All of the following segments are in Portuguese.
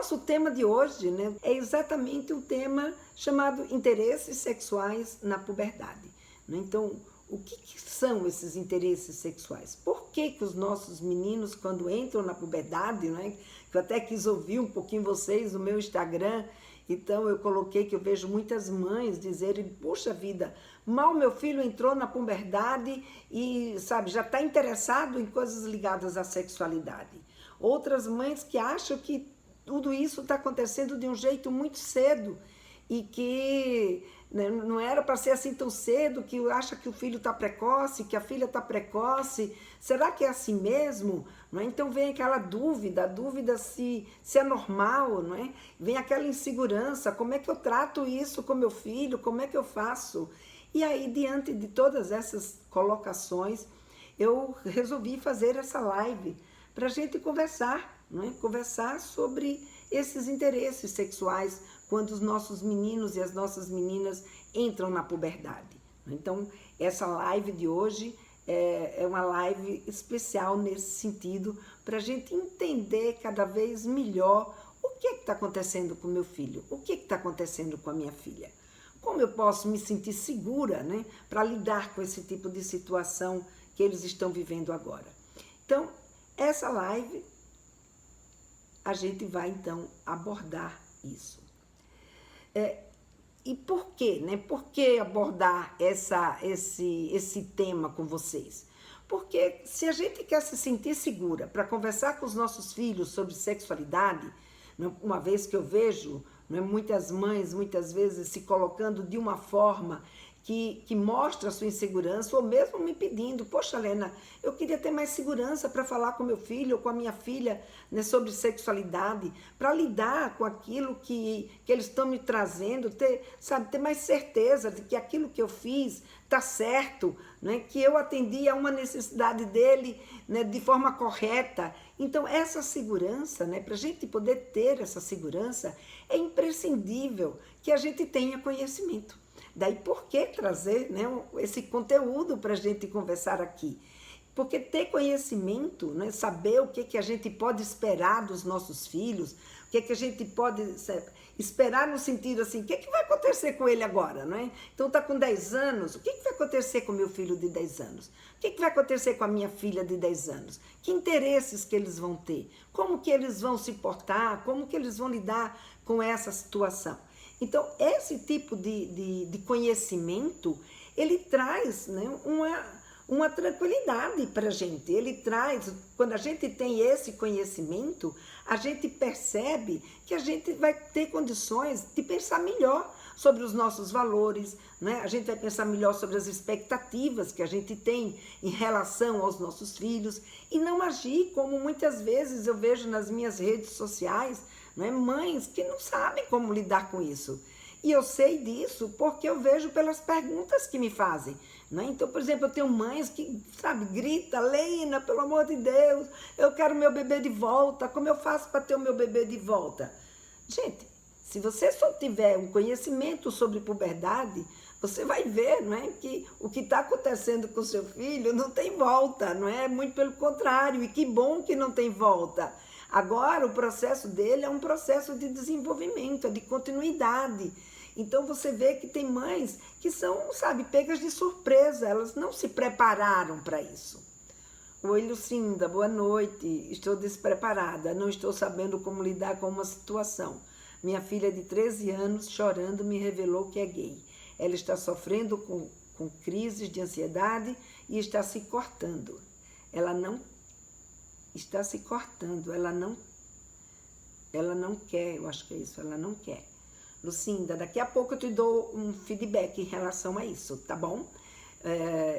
nosso tema de hoje, né, é exatamente um tema chamado interesses sexuais na puberdade. Né? Então, o que são esses interesses sexuais? Por que os nossos meninos, quando entram na puberdade, né, que eu até quis ouvir um pouquinho vocês no meu Instagram, então eu coloquei que eu vejo muitas mães dizerem, puxa vida, mal meu filho entrou na puberdade e, sabe, já está interessado em coisas ligadas à sexualidade. Outras mães que acham que tudo isso está acontecendo de um jeito muito cedo e que não era para ser assim tão cedo, que acha que o filho está precoce, que a filha está precoce. Será que é assim mesmo? Não é? Então vem aquela dúvida, a dúvida se é normal, não é? Vem aquela insegurança, como é que eu trato isso com meu filho, como é que eu faço? E aí, diante de todas essas colocações, eu resolvi fazer essa live para a gente conversar, não é? Conversar sobre esses interesses sexuais quando os nossos meninos e as nossas meninas entram na puberdade. Então, essa live de hoje é uma live especial nesse sentido, para a gente entender cada vez melhor o que está acontecendo com o meu filho, o que está acontecendo com a minha filha. Como eu posso me sentir segura, né, para lidar com esse tipo de situação que eles estão vivendo agora. Então, essa live, a gente vai então abordar isso. E por quê, né? Por que abordar esse tema com vocês? Porque se a gente quer se sentir segura para conversar com os nossos filhos sobre sexualidade, uma vez que eu vejo muitas mães, muitas vezes, se colocando de uma forma que mostra a sua insegurança, ou mesmo me pedindo, poxa, Lena, eu queria ter mais segurança para falar com meu filho ou com a minha filha, né, sobre sexualidade, para lidar com aquilo que eles estão me trazendo, ter mais certeza de que aquilo que eu fiz está certo, né, que eu atendi a uma necessidade dele, né, de forma correta. Então, essa segurança, né, para a gente poder ter essa segurança, é imprescindível que a gente tenha conhecimento. Daí, por que trazer, né, esse conteúdo para a gente conversar aqui? Porque ter conhecimento, né, saber o que a gente pode esperar dos nossos filhos, o que a gente pode esperar no sentido assim, o que vai acontecer com ele agora, não é? Então está com 10 anos, o que vai acontecer com meu filho de 10 anos? O que vai acontecer com a minha filha de 10 anos? Que interesses que eles vão ter? Como que eles vão se portar? Como que eles vão lidar com essa situação? Então, esse tipo de conhecimento, ele traz, né, uma tranquilidade para a gente. Ele traz, quando a gente tem esse conhecimento, a gente percebe que a gente vai ter condições de pensar melhor sobre os nossos valores, né? A gente vai pensar melhor sobre as expectativas que a gente tem em relação aos nossos filhos e não agir como muitas vezes eu vejo nas minhas redes sociais, né? Mães que não sabem como lidar com isso. E eu sei disso porque eu vejo pelas perguntas que me fazem, né? Então, por exemplo, eu tenho mães que, grita, Lena, pelo amor de Deus, eu quero meu bebê de volta, como eu faço para ter o meu bebê de volta? Gente, se você só tiver um conhecimento sobre puberdade, você vai ver, não é, que o que está acontecendo com o seu filho não tem volta, não é? Muito pelo contrário, e que bom que não tem volta. Agora, o processo dele é um processo de desenvolvimento, é de continuidade. Então, você vê que tem mães que são, pegas de surpresa, elas não se prepararam para isso. Oi, Lucinda, boa noite. Estou despreparada, não estou sabendo como lidar com uma situação. Minha filha de 13 anos, chorando, me revelou que é gay. Ela está sofrendo com crises de ansiedade e está se cortando. Ela não está se cortando, ela não quer, eu acho que é isso, ela não quer. Lucinda, daqui a pouco eu te dou um feedback em relação a isso, tá bom?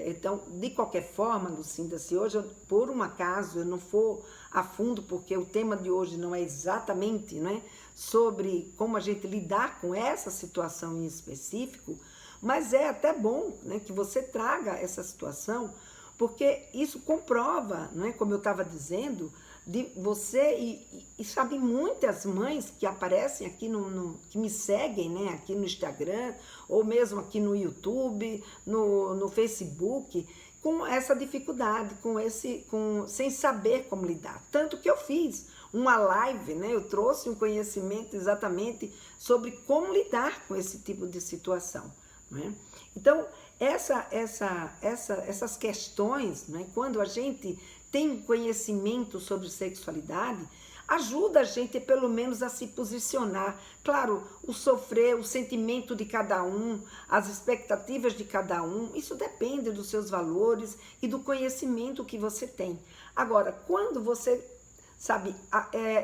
Então, de qualquer forma, Lucinda, se hoje, por um acaso, eu não for a fundo, porque o tema de hoje não é exatamente, né, sobre como a gente lidar com essa situação em específico, mas é até bom, né, que você traga essa situação, porque isso comprova, não é, como eu estava dizendo, de você e sabe, muitas mães que aparecem aqui que me seguem, né, aqui no Instagram, ou mesmo aqui no YouTube, no Facebook, com essa dificuldade, sem saber como lidar. Tanto que eu fiz uma live, né? Eu trouxe um conhecimento exatamente sobre como lidar com esse tipo de situação, né? Então, essas questões, né? Quando a gente tem conhecimento sobre sexualidade, ajuda a gente pelo menos a se posicionar. Claro, o sofrer, o sentimento de cada um, as expectativas de cada um, isso depende dos seus valores e do conhecimento que você tem. Agora, quando você, sabe,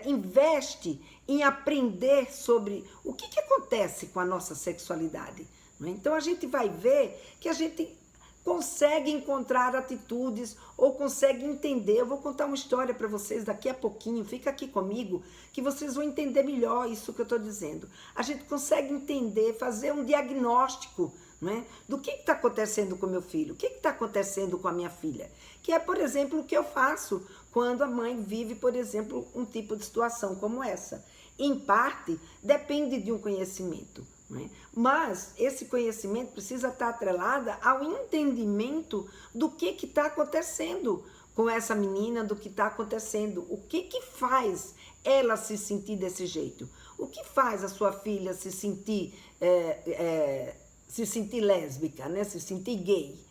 investe em aprender sobre o que acontece com a nossa sexualidade, né? Então a gente vai ver que a gente consegue encontrar atitudes ou consegue entender. Eu vou contar uma história para vocês daqui a pouquinho, fica aqui comigo, que vocês vão entender melhor isso que eu estou dizendo. A gente consegue entender, fazer um diagnóstico, né, do que está acontecendo com meu filho, o que está acontecendo com a minha filha, que é, por exemplo, o que eu faço quando a mãe vive, por exemplo, um tipo de situação como essa. Em parte, depende de um conhecimento, né? Mas esse conhecimento precisa estar atrelado ao entendimento do que está acontecendo com essa menina, do que está acontecendo, o que faz ela se sentir desse jeito, o que faz a sua filha se sentir lésbica, né? Se sentir gay.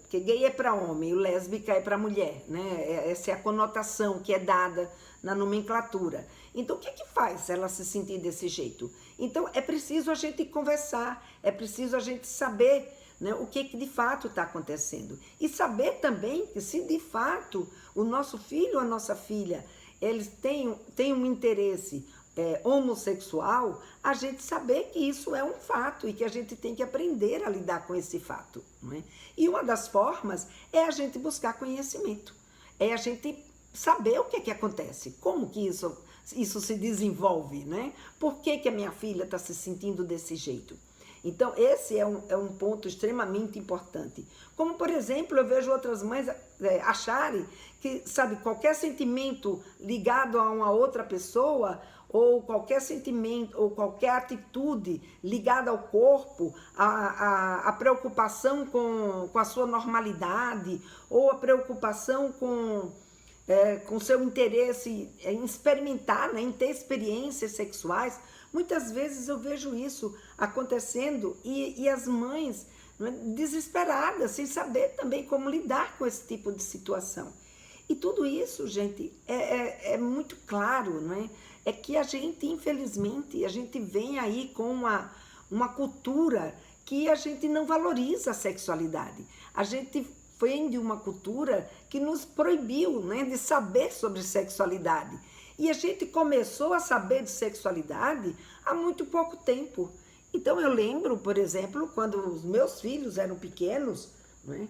Porque gay é para homem, e o lésbica é para mulher, né? Essa é a conotação que é dada na nomenclatura. Então, o que faz ela se sentir desse jeito? Então, é preciso a gente conversar, é preciso a gente saber, né, o que de fato está acontecendo. E saber também que se de fato o nosso filho ou a nossa filha, eles têm um interesse homossexual, a gente saber que isso é um fato e que a gente tem que aprender a lidar com esse fato, não é? E uma das formas é a gente buscar conhecimento, é a gente saber o que acontece, como que isso se desenvolve, né? Por que a minha filha está se sentindo desse jeito? Então, esse é um ponto extremamente importante. Como, por exemplo, eu vejo outras mães acharem que, sabe, qualquer sentimento ligado a uma outra pessoa, ou qualquer sentimento, ou qualquer atitude ligada ao corpo, a preocupação com a sua normalidade, ou a preocupação com seu interesse em experimentar, né, em ter experiências sexuais. Muitas vezes eu vejo isso acontecendo e as mães, né, desesperadas, sem saber também como lidar com esse tipo de situação. E tudo isso, gente, é muito claro, né? É que a gente, infelizmente, a gente vem aí com uma cultura que a gente não valoriza a sexualidade. A gente vem de uma cultura que nos proibiu, né, de saber sobre sexualidade. E a gente começou a saber de sexualidade há muito pouco tempo. Então eu lembro, por exemplo, quando os meus filhos eram pequenos, né,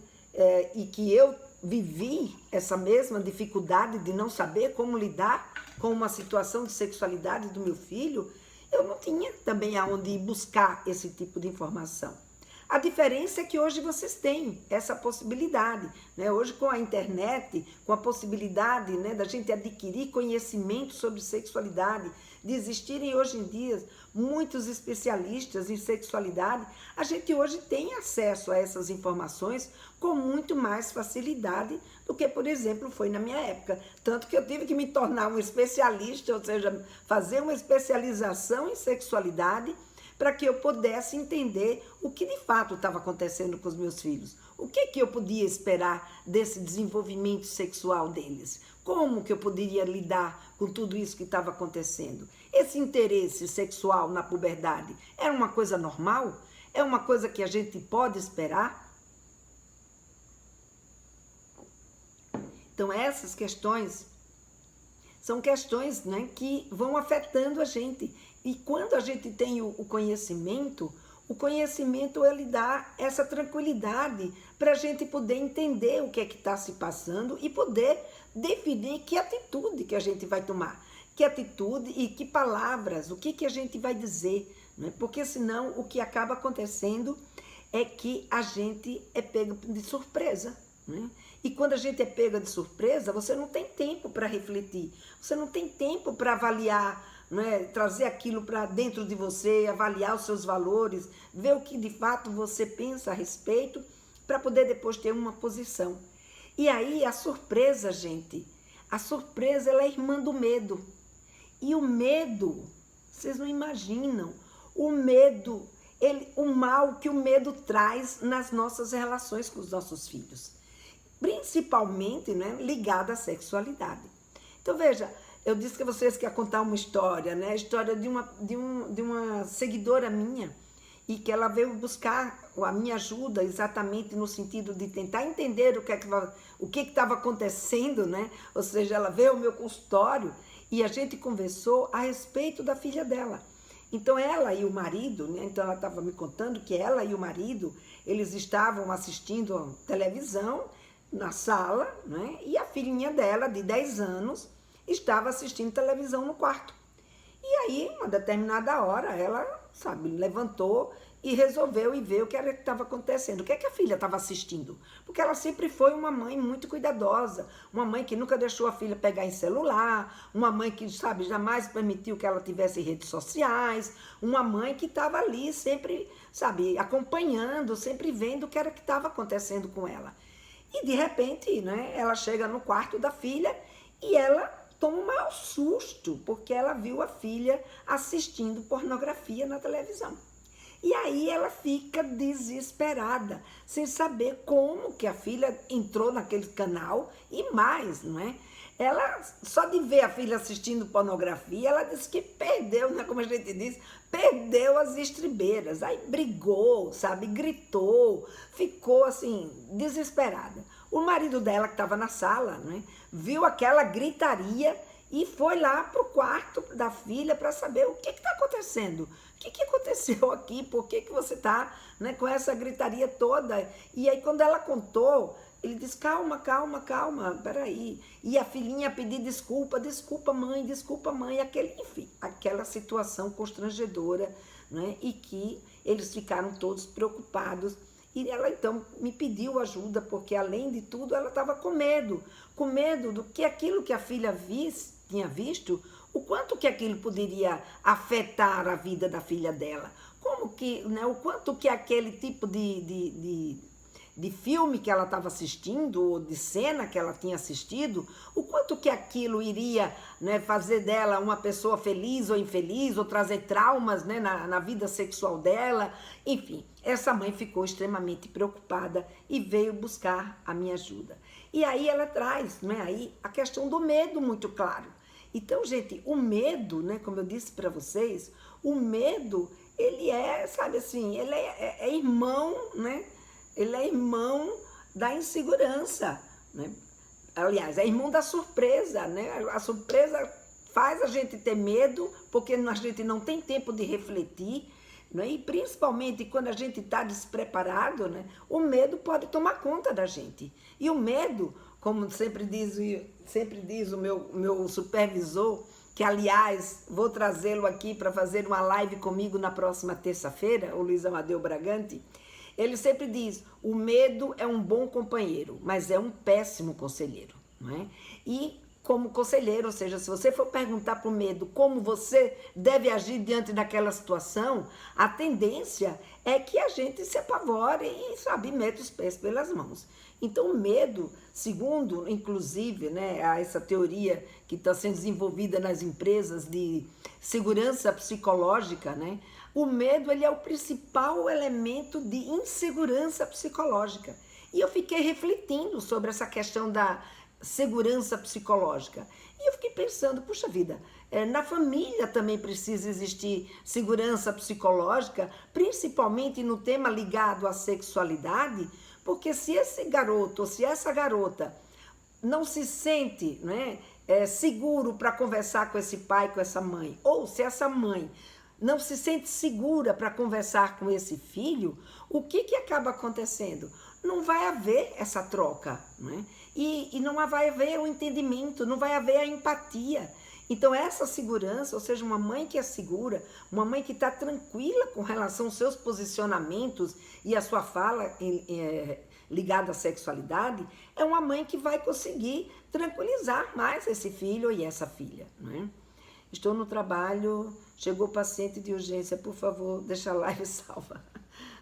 e que eu vivi essa mesma dificuldade de não saber como lidar com uma situação de sexualidade do meu filho, eu não tinha também aonde ir buscar esse tipo de informação. A diferença é que hoje vocês têm essa possibilidade, né? Hoje, com a internet, com a possibilidade, né, da gente adquirir conhecimento sobre sexualidade, de existirem hoje em dia muitos especialistas em sexualidade, a gente hoje tem acesso a essas informações com muito mais facilidade do que, por exemplo, foi na minha época. Tanto que eu tive que me tornar um especialista, ou seja, fazer uma especialização em sexualidade, para que eu pudesse entender o que de fato estava acontecendo com os meus filhos. O que eu podia esperar desse desenvolvimento sexual deles? Como que eu poderia lidar com tudo isso que estava acontecendo? Esse interesse sexual na puberdade é uma coisa normal? É uma coisa que a gente pode esperar? Então, essas questões são questões, né, que vão afetando a gente. E quando a gente tem o conhecimento ele dá essa tranquilidade para a gente poder entender o que é que está se passando e poder definir que atitude que a gente vai tomar, que atitude e que palavras, o que a gente vai dizer, né? Porque senão o que acaba acontecendo é que a gente é pego de surpresa, né? E quando a gente é pega de surpresa, você não tem tempo para refletir, você não tem tempo para avaliar, né, trazer aquilo para dentro de você, avaliar os seus valores, ver o que de fato você pensa a respeito, para poder depois ter uma posição. E aí a surpresa, gente, A surpresa, ela é irmã do medo. E o medo, vocês não imaginam, o medo, o mal que o medo traz nas nossas relações com os nossos filhos. Principalmente, né, ligado à sexualidade. Então, veja, eu disse que vocês querem contar uma história, né? A história de uma seguidora minha, e que ela veio buscar a minha ajuda exatamente no sentido de tentar entender o que estava acontecendo, né? Ou seja, ela veio ao meu consultório e a gente conversou a respeito da filha dela. Então ela e o marido, né? Então ela estava me contando que ela e o marido, eles estavam assistindo televisão na sala, né? E a filhinha dela, de 10 anos, estava assistindo televisão no quarto. E aí, uma determinada hora, ela, sabe, levantou e resolveu ir ver o que estava acontecendo. O que é que a filha estava assistindo? Porque ela sempre foi uma mãe muito cuidadosa, uma mãe que nunca deixou a filha pegar em celular, uma mãe que, sabe, jamais permitiu que ela tivesse redes sociais, uma mãe que estava ali sempre, sabe, acompanhando, sempre vendo o que era que estava acontecendo com ela. E de repente, né, ela chega no quarto da filha e ela toma um maior susto, porque ela viu a filha assistindo pornografia na televisão. E aí ela fica desesperada, sem saber como que a filha entrou naquele canal e mais, não é? Ela, só de ver a filha assistindo pornografia, ela disse que perdeu, né, como a gente diz, perdeu as estribeiras. Aí brigou, sabe, gritou, ficou assim, desesperada. O marido dela, que estava na sala, né, viu aquela gritaria e foi lá para o quarto da filha para saber o que está acontecendo. O que aconteceu aqui? Por que você está, né, com essa gritaria toda? E aí, quando ela contou, ele disse, calma, peraí. E a filhinha pedir desculpa mãe, enfim, aquela situação constrangedora, né, e que eles ficaram todos preocupados. E ela, então, me pediu ajuda, porque, além de tudo, ela estava com medo do que aquilo que a filha tinha visto, o quanto que aquilo poderia afetar a vida da filha dela. Como que, né, o quanto que aquele tipo de filme que ela estava assistindo, ou de cena que ela tinha assistido, o quanto que aquilo iria, né, fazer dela uma pessoa feliz ou infeliz, ou trazer traumas, né, na vida sexual dela. Enfim, essa mãe ficou extremamente preocupada e veio buscar a minha ajuda. E aí ela traz, né, aí a questão do medo muito claro. Então, gente, o medo, né, como eu disse para vocês, o medo, ele é, sabe assim, ele é irmão, né? Ele é irmão da insegurança, né? Aliás, é irmão da surpresa, né? A surpresa faz a gente ter medo, porque a gente não tem tempo de refletir, né? E principalmente quando a gente está despreparado, né? O medo pode tomar conta da gente. E o medo, como sempre diz o meu supervisor, que, aliás, vou trazê-lo aqui para fazer uma live comigo na próxima terça-feira, o Luiz Amadeu Bragante. Ele sempre diz, o medo é um bom companheiro, mas é um péssimo conselheiro, não é? E como conselheiro, ou seja, se você for perguntar para o medo como você deve agir diante daquela situação, a tendência é que a gente se apavore e, sabe, meta os pés pelas mãos. Então, o medo, segundo, inclusive, né, essa teoria que está sendo desenvolvida nas empresas de segurança psicológica, né, o medo, ele é o principal elemento de insegurança psicológica. E eu fiquei refletindo sobre essa questão da segurança psicológica. E eu fiquei pensando, puxa vida, na família também precisa existir segurança psicológica, principalmente no tema ligado à sexualidade, porque se esse garoto ou se essa garota não se sente, né, seguro para conversar com esse pai, com essa mãe, ou se essa mãe não se sente segura para conversar com esse filho, o que acaba acontecendo? Não vai haver essa troca, né? E não vai haver o entendimento, não vai haver a empatia. Então, essa segurança, ou seja, uma mãe que é segura, uma mãe que está tranquila com relação aos seus posicionamentos e a sua fala ligada à sexualidade, é uma mãe que vai conseguir tranquilizar mais esse filho e essa filha, né? Estou no trabalho, chegou paciente de urgência, por favor, deixa a live salva.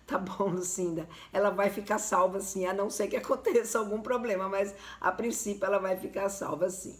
Tá bom, Lucinda, ela vai ficar salva sim, a não ser que aconteça algum problema, mas a princípio ela vai ficar salva sim.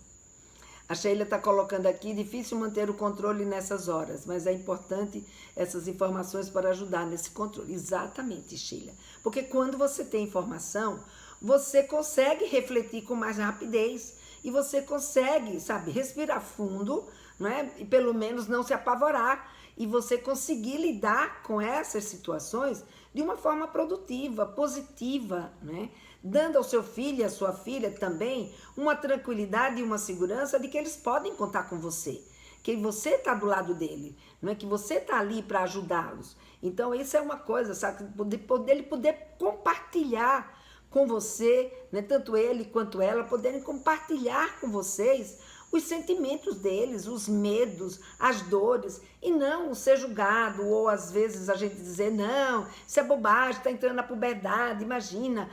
A Sheila está colocando aqui, difícil manter o controle nessas horas, mas é importante essas informações para ajudar nesse controle. Exatamente, Sheila. Porque quando você tem informação, você consegue refletir com mais rapidez e você consegue, sabe, respirar fundo, não é? E pelo menos não se apavorar e você conseguir lidar com essas situações de uma forma produtiva, positiva, né? Dando ao seu filho e à sua filha também uma tranquilidade e uma segurança de que eles podem contar com você, que você está do lado dele, não é que você está ali para ajudá-los. Então isso é uma coisa, sabe, ele poder compartilhar com você, né, tanto ele quanto ela, poderem compartilhar com vocês os sentimentos deles, os medos, as dores, e não ser julgado, ou às vezes a gente dizer, não, isso é bobagem, está entrando na puberdade, imagina,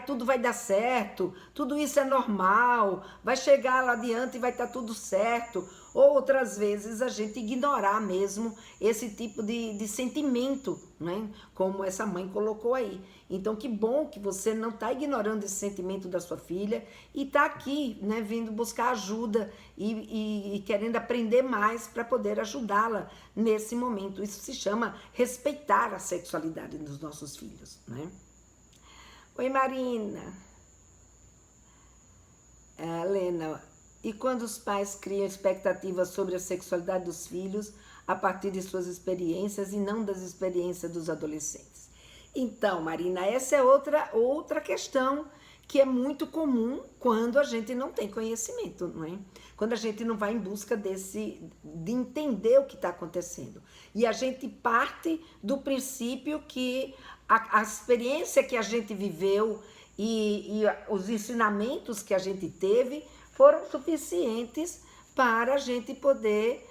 tudo vai dar certo, tudo isso é normal, vai chegar lá adiante e vai estar tudo certo. Ou outras vezes a gente ignorar mesmo esse tipo de sentimento, né? Como essa mãe colocou aí. Então que bom que você não está ignorando esse sentimento da sua filha e está aqui, né, vindo buscar ajuda e querendo aprender mais para poder ajudá-la nesse momento. Isso se chama respeitar a sexualidade dos nossos filhos, né? Oi, Marina. Lena, e quando os pais criam expectativas sobre a sexualidade dos filhos a partir de suas experiências e não das experiências dos adolescentes? Então, Marina, essa é outra questão que é muito comum quando a gente não tem conhecimento, não é? Quando a gente não vai em busca de entender o que está acontecendo. E a gente parte do princípio que a experiência que a gente viveu e os ensinamentos que a gente teve foram suficientes para a gente poder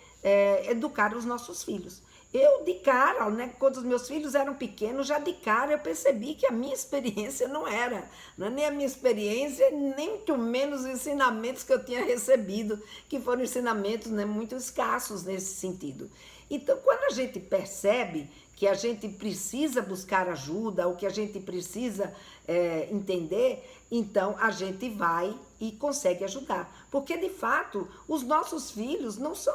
educar os nossos filhos. Eu, de cara, né, quando os meus filhos eram pequenos, já de cara eu percebi que a minha experiência não era nem a minha experiência, nem muito menos os ensinamentos que eu tinha recebido, que foram ensinamentos, né, muito escassos nesse sentido. Então, quando a gente percebe que a gente precisa buscar ajuda, ou que a gente precisa entender, então a gente vai e consegue ajudar. Porque, de fato, os nossos filhos não são,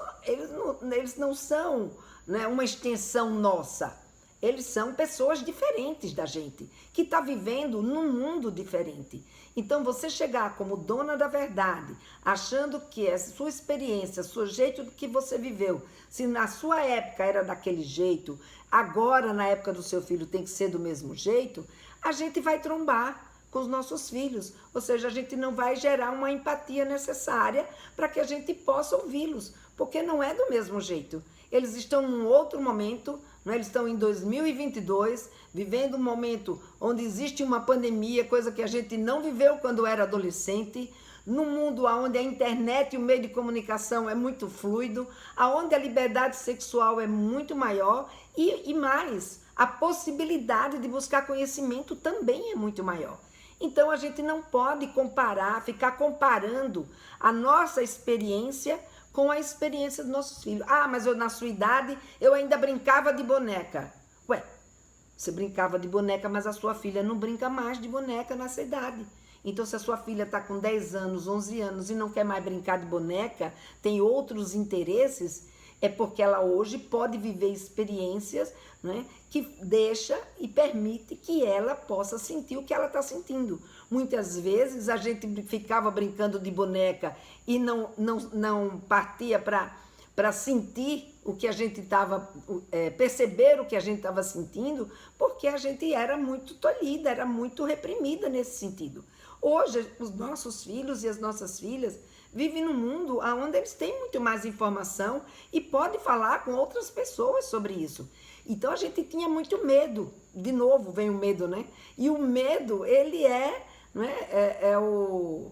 eles não são, né, uma extensão nossa. Eles são pessoas diferentes da gente, que está vivendo num mundo diferente. Então, você chegar como dona da verdade, achando que a sua experiência, o jeito que você viveu, se na sua época era daquele jeito, agora, na época do seu filho, tem que ser do mesmo jeito, a gente vai trombar com os nossos filhos. Ou seja, a gente não vai gerar uma empatia necessária para que a gente possa ouvi-los, porque não é do mesmo jeito. Eles estão num outro momento, né? Eles estão em 2022, vivendo um momento onde existe uma pandemia, coisa que a gente não viveu quando era adolescente, num mundo onde a internet e o meio de comunicação é muito fluido, onde a liberdade sexual é muito maior e mais, a possibilidade de buscar conhecimento também é muito maior. Então a gente não pode ficar comparando a nossa experiência com a experiência dos nossos filhos. Ah, mas na sua idade eu ainda brincava de boneca. Ué, você brincava de boneca, mas a sua filha não brinca mais de boneca nessa idade. Então, se a sua filha está com 10 anos, 11 anos e não quer mais brincar de boneca, tem outros interesses, é porque ela hoje pode viver experiências, né, que deixa e permite que ela possa sentir o que ela está sentindo. Muitas vezes a gente ficava brincando de boneca e não partia para sentir o que a gente estava, perceber o que a gente estava sentindo, porque a gente era muito tolhida, era muito reprimida nesse sentido. Hoje, os nossos filhos e as nossas filhas vivem num mundo onde eles têm muito mais informação e podem falar com outras pessoas sobre isso. Então, a gente tinha muito medo. De novo, vem o medo, né? E o medo, ele é o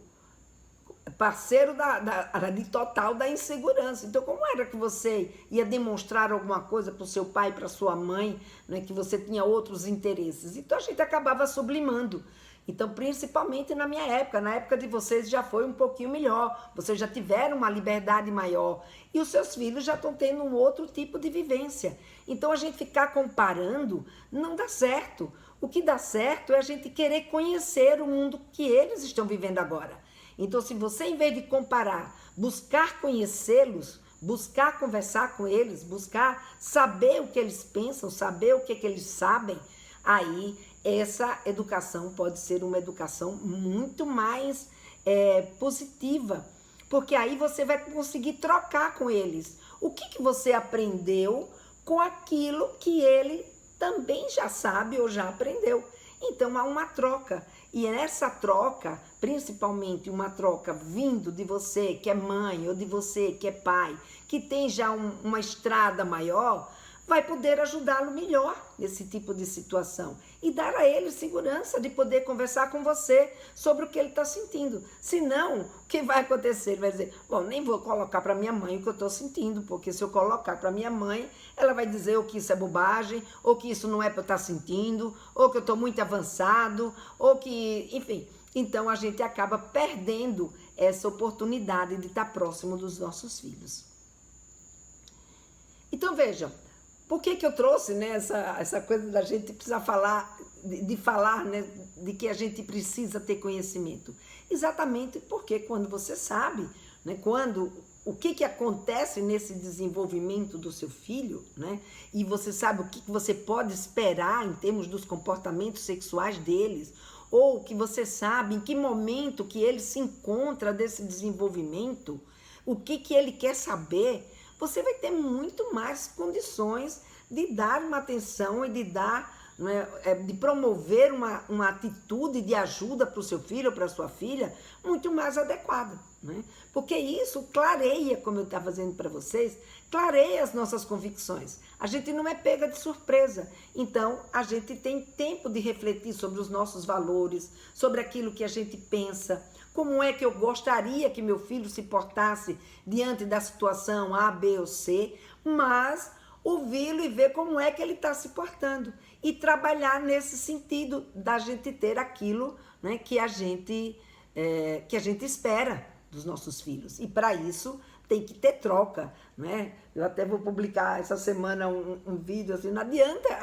parceiro de total da insegurança. Então, como era que você ia demonstrar alguma coisa para o seu pai, para sua mãe, né, que você tinha outros interesses? Então, a gente acabava sublimando. Então, principalmente na minha época, na época de vocês já foi um pouquinho melhor, vocês já tiveram uma liberdade maior e os seus filhos já estão tendo um outro tipo de vivência. Então, a gente ficar comparando não dá certo. O que dá certo é a gente querer conhecer o mundo que eles estão vivendo agora. Então, se você, em vez de comparar, buscar conhecê-los, buscar conversar com eles, buscar saber o que eles pensam, saber o que eles sabem, aí essa educação pode ser uma educação muito mais positiva, porque aí você vai conseguir trocar com eles o que você aprendeu com aquilo que ele também já sabe ou já aprendeu. Então há uma troca, e nessa troca, principalmente uma troca vindo de você que é mãe ou de você que é pai, que tem já uma estrada maior, vai poder ajudá-lo melhor nesse tipo de situação e dar a ele segurança de poder conversar com você sobre o que ele está sentindo. Senão, o que vai acontecer? Ele vai dizer, bom, nem vou colocar para minha mãe o que eu estou sentindo, porque se eu colocar para minha mãe, ela vai dizer ou que isso é bobagem, ou que isso não é para eu estar sentindo, ou que eu estou muito avançado, ou que, enfim. Então, a gente acaba perdendo essa oportunidade de estar próximo dos nossos filhos. Então, vejam, por que eu trouxe, né, essa coisa da gente precisar falar, de falar, né, de que a gente precisa ter conhecimento? Exatamente porque quando você sabe, né, o que acontece nesse desenvolvimento do seu filho, né, e você sabe o que você pode esperar em termos dos comportamentos sexuais deles, ou que você sabe em que momento que ele se encontra desse desenvolvimento, o que ele quer saber, você vai ter muito mais condições de dar uma atenção e de dar, né, de promover uma atitude de ajuda para o seu filho ou para a sua filha muito mais adequada, né? Porque isso clareia, como eu estava dizendo para vocês, clareia as nossas convicções. A gente não é pega de surpresa, então a gente tem tempo de refletir sobre os nossos valores, sobre aquilo que a gente pensa. Como é que eu gostaria que meu filho se portasse diante da situação A, B ou C, mas ouvi-lo e ver como é que ele está se portando e trabalhar nesse sentido da gente ter aquilo, né, que a gente espera dos nossos filhos. E para isso tem que ter troca, né? Eu até vou publicar essa semana um vídeo assim, não adianta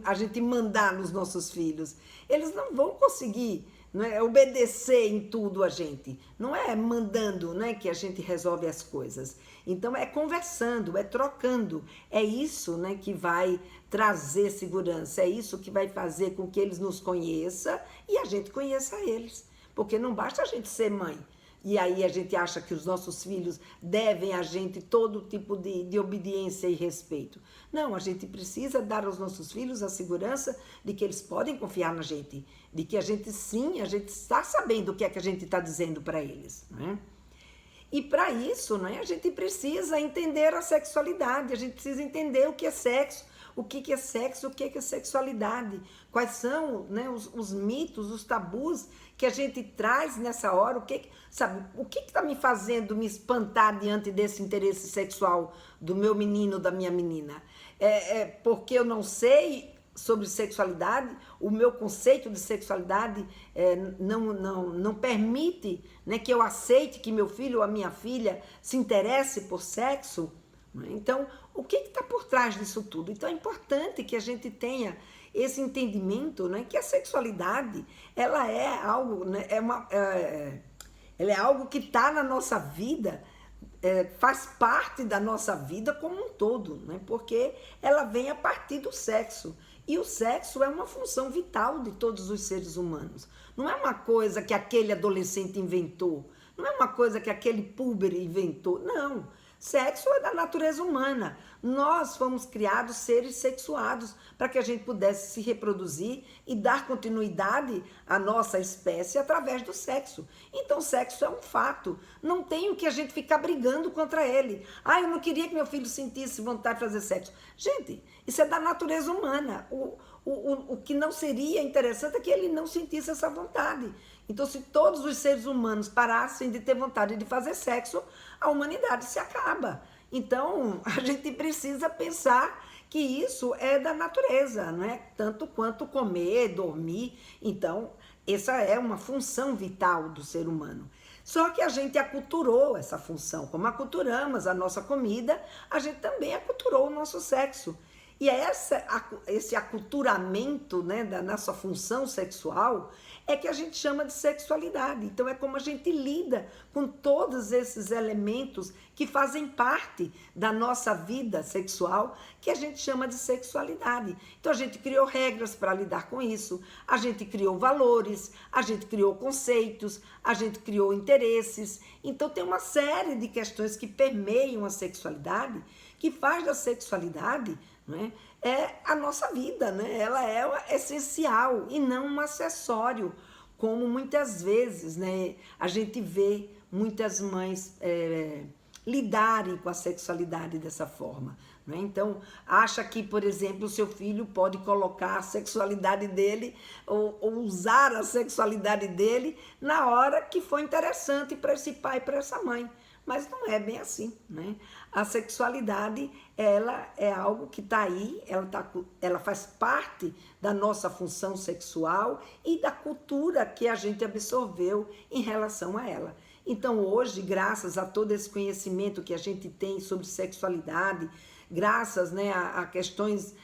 a gente mandar nos nossos filhos, eles não vão conseguir, não é, obedecer em tudo a gente, não é mandando, né, que a gente resolve as coisas. Então é conversando, é trocando, é isso, né, que vai trazer segurança, é isso que vai fazer com que eles nos conheçam e a gente conheça eles, porque não basta a gente ser mãe e aí a gente acha que os nossos filhos devem a gente todo tipo de obediência e respeito. Não, a gente precisa dar aos nossos filhos a segurança de que eles podem confiar na gente, de que a gente está sabendo o que é que a gente está dizendo para eles, né? E para isso, né, a gente precisa entender a sexualidade, a gente precisa entender o que é sexo, o que é sexo, o que é sexualidade, quais são, né, os mitos, os tabus que a gente traz nessa hora, o que está me fazendo me espantar diante desse interesse sexual do meu menino, da minha menina? Porque eu não sei sobre sexualidade, o meu conceito de sexualidade não permite, né, que eu aceite que meu filho ou a minha filha se interesse por sexo. Então, o que está por trás disso tudo? Então, é importante que a gente tenha esse entendimento, né, que a sexualidade, ela é algo, né, ela é algo que está na nossa vida, faz parte da nossa vida como um todo, né, porque ela vem a partir do sexo. E o sexo é uma função vital de todos os seres humanos. Não é uma coisa que aquele adolescente inventou, não é uma coisa que aquele puber inventou, não. Sexo é da natureza humana. Nós fomos criados seres sexuados para que a gente pudesse se reproduzir e dar continuidade à nossa espécie através do sexo. Então, o sexo é um fato. Não tem o que a gente ficar brigando contra ele. Ah, eu não queria que meu filho sentisse vontade de fazer sexo. Gente, isso é da natureza humana. O que não seria interessante é que ele não sentisse essa vontade. Então, se todos os seres humanos parassem de ter vontade de fazer sexo, a humanidade se acaba. Então, a gente precisa pensar que isso é da natureza, não é? Tanto quanto comer, dormir. Então, essa é uma função vital do ser humano. Só que a gente aculturou essa função. Como aculturamos a nossa comida, a gente também aculturou o nosso sexo. E é esse aculturamento, né, da nossa função sexual é que a gente chama de sexualidade. Então é como a gente lida com todos esses elementos que fazem parte da nossa vida sexual, que a gente chama de sexualidade. Então a gente criou regras para lidar com isso, a gente criou valores, a gente criou conceitos, a gente criou interesses. Então tem uma série de questões que permeiam a sexualidade, que faz da sexualidade, né, é a nossa vida, né? Ela é essencial e não um acessório, como muitas vezes, né, a gente vê muitas mães lidarem com a sexualidade dessa forma. Né? Então, acha que, por exemplo, o seu filho pode colocar a sexualidade dele ou usar a sexualidade dele na hora que for interessante para esse pai e para essa mãe. Mas não é bem assim, né? A sexualidade, ela é algo que está aí, ela faz parte da nossa função sexual e da cultura que a gente absorveu em relação a ela. Então hoje, graças a todo esse conhecimento que a gente tem sobre sexualidade, graças, né, a questões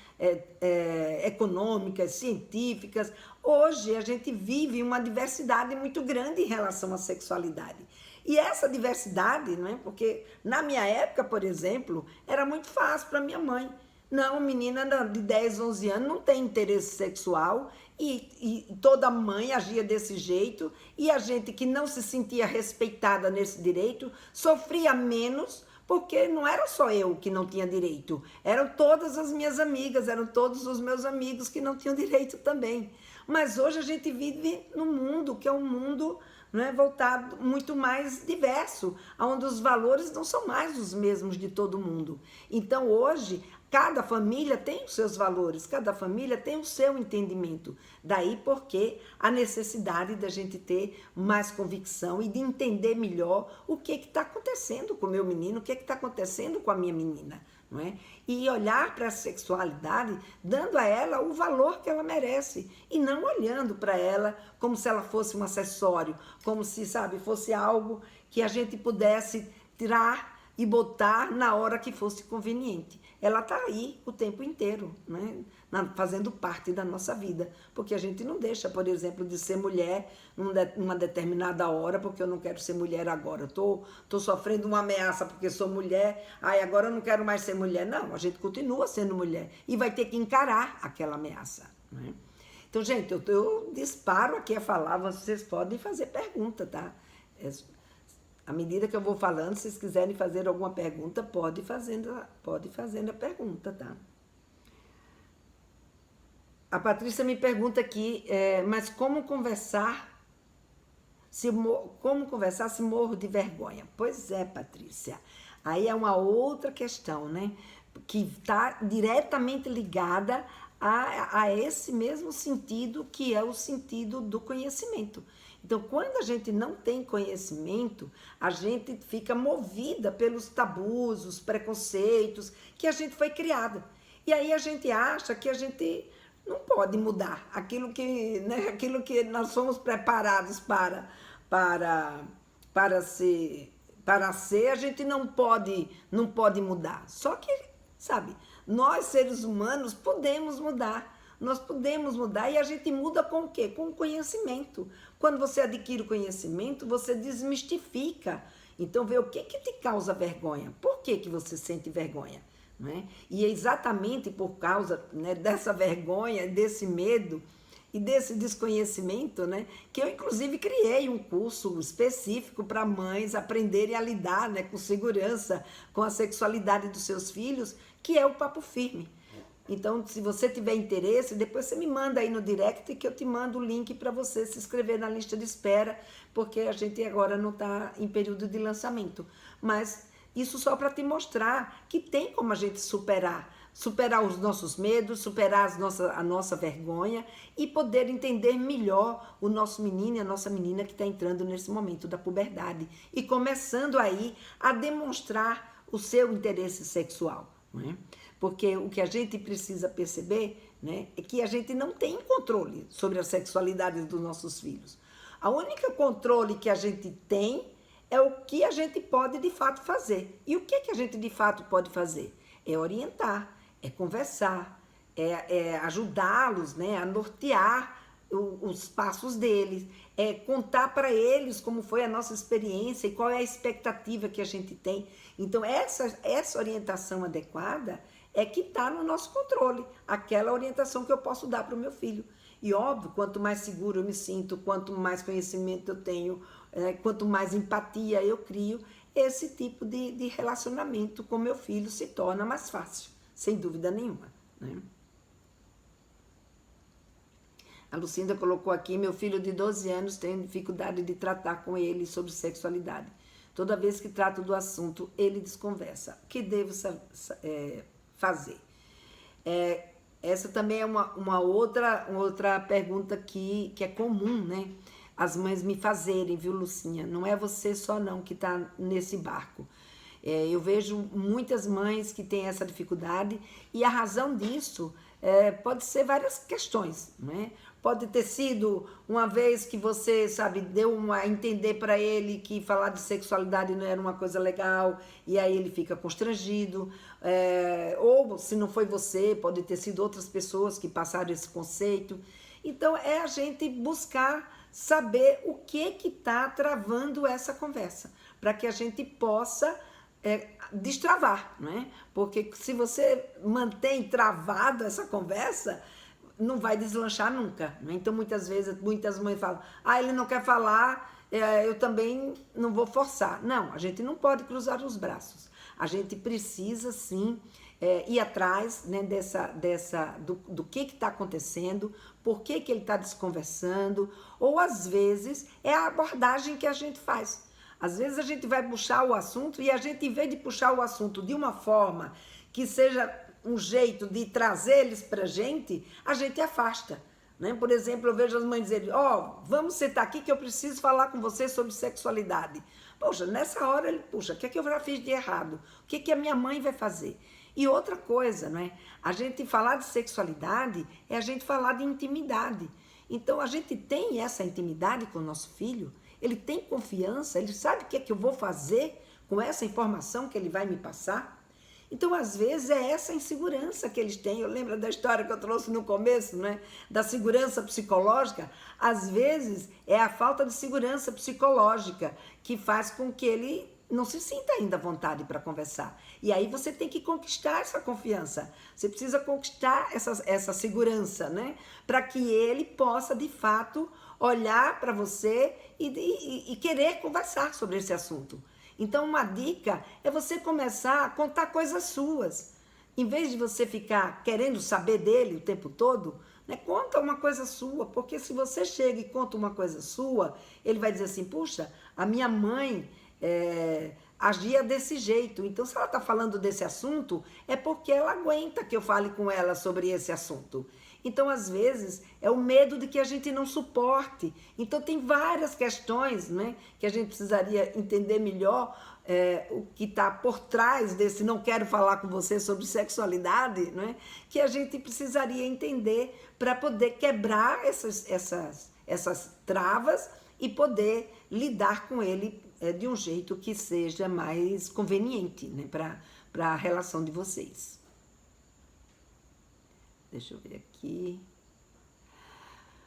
econômicas, científicas, hoje a gente vive uma diversidade muito grande em relação à sexualidade. E essa diversidade, não é? Porque na minha época, por exemplo, era muito fácil para minha mãe. Não, menina de 10, 11 anos não tem interesse sexual e toda mãe agia desse jeito e a gente que não se sentia respeitada nesse direito sofria menos porque não era só eu que não tinha direito, eram todas as minhas amigas, eram todos os meus amigos que não tinham direito também. Mas hoje a gente vive num mundo que é um mundo, né, voltado muito mais diverso, onde os valores não são mais os mesmos de todo mundo. Então hoje cada família tem os seus valores, cada família tem o seu entendimento. Daí porque a necessidade da gente ter mais convicção e de entender melhor o que está acontecendo com o meu menino, o que está acontecendo com a minha menina. Não é? E olhar para a sexualidade dando a ela o valor que ela merece e não olhando para ela como se ela fosse um acessório, como se, sabe, fosse algo que a gente pudesse tirar e botar na hora que fosse conveniente. Ela está aí o tempo inteiro, né? Fazendo parte da nossa vida, porque a gente não deixa, por exemplo, de ser mulher numa determinada hora, porque eu não quero ser mulher agora, eu tô sofrendo uma ameaça porque sou mulher, agora eu não quero mais ser mulher. Não, a gente continua sendo mulher e vai ter que encarar aquela ameaça, né? Então, gente, eu disparo aqui a falar, vocês podem fazer pergunta, tá? À medida que eu vou falando, se vocês quiserem fazer alguma pergunta, pode fazendo a pergunta, tá? A Patrícia me pergunta aqui, mas como conversar se morro de vergonha? Pois é, Patrícia, aí é uma outra questão, né? Que está diretamente ligada a esse mesmo sentido, que é o sentido do conhecimento. Então, quando a gente não tem conhecimento, a gente fica movida pelos tabus, os preconceitos que a gente foi criada. E aí a gente acha que a gente não pode mudar aquilo que, né, aquilo que nós fomos preparados para ser, a gente não pode mudar. Só que, sabe, nós seres humanos podemos mudar. Nós podemos mudar e a gente muda com o quê? Com o conhecimento. Quando você adquire o conhecimento, você desmistifica. Então, vê o que te causa vergonha. Por que você sente vergonha? Não é? E é exatamente por causa, né, dessa vergonha, desse medo e desse desconhecimento, né, que eu, inclusive, criei um curso específico para mães aprenderem a lidar, né, com segurança, com a sexualidade dos seus filhos, que é o Papo Firme. Então, se você tiver interesse, depois você me manda aí no direct que eu te mando o link para você se inscrever na lista de espera, porque a gente agora não está em período de lançamento. Mas isso só para te mostrar que tem como a gente superar os nossos medos, superar a nossa vergonha e poder entender melhor o nosso menino e a nossa menina que está entrando nesse momento da puberdade e começando aí a demonstrar o seu interesse sexual, não é? Porque o que a gente precisa perceber, né, é que a gente não tem controle sobre a sexualidade dos nossos filhos. A única controle que a gente tem é o que a gente pode de fato fazer. E o que a gente de fato pode fazer? É orientar, é conversar, é ajudá-los, né, a nortear os passos deles, é contar para eles como foi a nossa experiência e qual é a expectativa que a gente tem. Então, essa orientação adequada é que está no nosso controle, aquela orientação que eu posso dar para o meu filho. E óbvio, quanto mais seguro eu me sinto, quanto mais conhecimento eu tenho, quanto mais empatia eu crio, esse tipo de relacionamento com meu filho se torna mais fácil, sem dúvida nenhuma, né? A Lucinda colocou aqui, meu filho de 12 anos tem dificuldade de tratar com ele sobre sexualidade. Toda vez que trato do assunto, ele desconversa. O que devo fazer? Essa também é uma outra pergunta que é comum, né? As mães me fazerem, viu, Lucinha? Não é você só não que está nesse barco. Eu vejo muitas mães que têm essa dificuldade e a razão disso pode ser várias questões, né? Pode ter sido uma vez que você, sabe, deu a entender para ele que falar de sexualidade não era uma coisa legal e aí ele fica constrangido. Ou se não foi você, pode ter sido outras pessoas que passaram esse conceito. Então é a gente buscar saber o que está travando essa conversa, para que a gente possa destravar, né? Porque se você mantém travado essa conversa, não vai deslanchar nunca, né? Então muitas vezes, muitas mães falam, ele não quer falar, eu também não vou forçar. Não, a gente não pode cruzar os braços. A gente precisa sim ir atrás, né, do que está acontecendo, por que ele está desconversando, ou às vezes é a abordagem que a gente faz. Às vezes a gente vai puxar o assunto e a gente, em vez de puxar o assunto de uma forma que seja um jeito de trazer eles para a gente afasta, né? Por exemplo, eu vejo as mães dizerem, vamos sentar aqui que eu preciso falar com você sobre sexualidade. Poxa, nessa hora ele, o que é que eu já fiz de errado? O que é que a minha mãe vai fazer? E outra coisa, né? A gente falar de sexualidade é a gente falar de intimidade. Então, a gente tem essa intimidade com o nosso filho, ele tem confiança, ele sabe o que é que eu vou fazer com essa informação que ele vai me passar. Então, às vezes, é essa insegurança que eles têm. Eu lembro da história que eu trouxe no começo, né? Da segurança psicológica. Às vezes, é a falta de segurança psicológica que faz com que ele não se sinta ainda à vontade para conversar. E aí você tem que conquistar essa confiança. Você precisa conquistar essa segurança, né? Para que ele possa, de fato, olhar para você e querer conversar sobre esse assunto. Então, uma dica é você começar a contar coisas suas. Em vez de você ficar querendo saber dele o tempo todo, né, conta uma coisa sua, porque se você chega e conta uma coisa sua, ele vai dizer assim, puxa, a minha mãe agia desse jeito. Então, se ela está falando desse assunto, é porque ela aguenta que eu fale com ela sobre esse assunto. Então, às vezes, é o medo de que a gente não suporte. Então, tem várias questões, né, que a gente precisaria entender melhor o que está por trás desse não quero falar com você sobre sexualidade, né, que a gente precisaria entender para poder quebrar essas travas e poder lidar com ele de um jeito que seja mais conveniente, né, para a relação de vocês. Deixa eu ver aqui.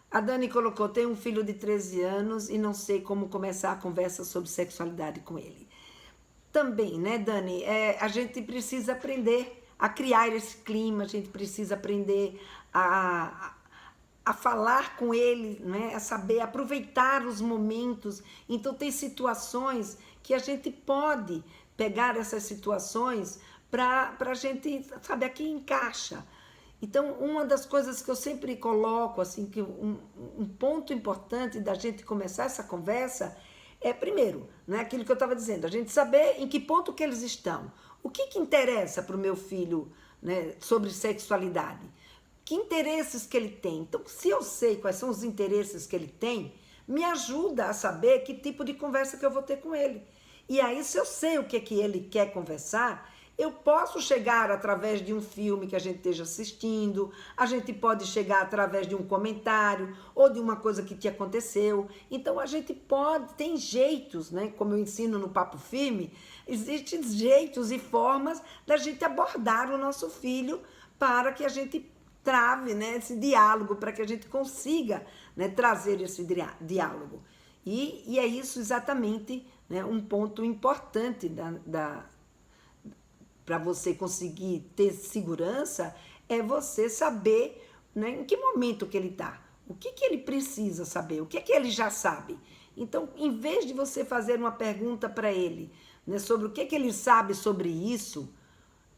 A Dani colocou, tem um filho de 13 anos e não sei como começar a conversa sobre sexualidade com ele. Também, né, Dani, a gente precisa aprender a criar esse clima, a gente precisa aprender a falar com ele, né, a saber aproveitar os momentos. Então, tem situações que a gente pode pegar essas situações para a gente, sabe, aqui encaixa. Então, uma das coisas que eu sempre coloco, assim, que um ponto importante da gente começar essa conversa é, primeiro, né, aquilo que eu estava dizendo, a gente saber em que ponto que eles estão. O que interessa para o meu filho, né, sobre sexualidade? Que interesses que ele tem? Então, se eu sei quais são os interesses que ele tem, me ajuda a saber que tipo de conversa que eu vou ter com ele. E aí, se eu sei o que ele quer conversar, Eu posso chegar através de um filme que a gente esteja assistindo, a gente pode chegar através de um comentário ou de uma coisa que te aconteceu. Então a gente pode, tem jeitos, né? Como eu ensino no Papo Firme, existem jeitos e formas da gente abordar o nosso filho para que a gente trave, né, esse diálogo, para que a gente consiga, né, trazer esse diálogo. E é isso exatamente, né, um ponto importante para você conseguir ter segurança, é você saber, né, em que momento que ele está, o que ele precisa saber, o que ele já sabe. Então, em vez de você fazer uma pergunta para ele, né, sobre o que ele sabe sobre isso,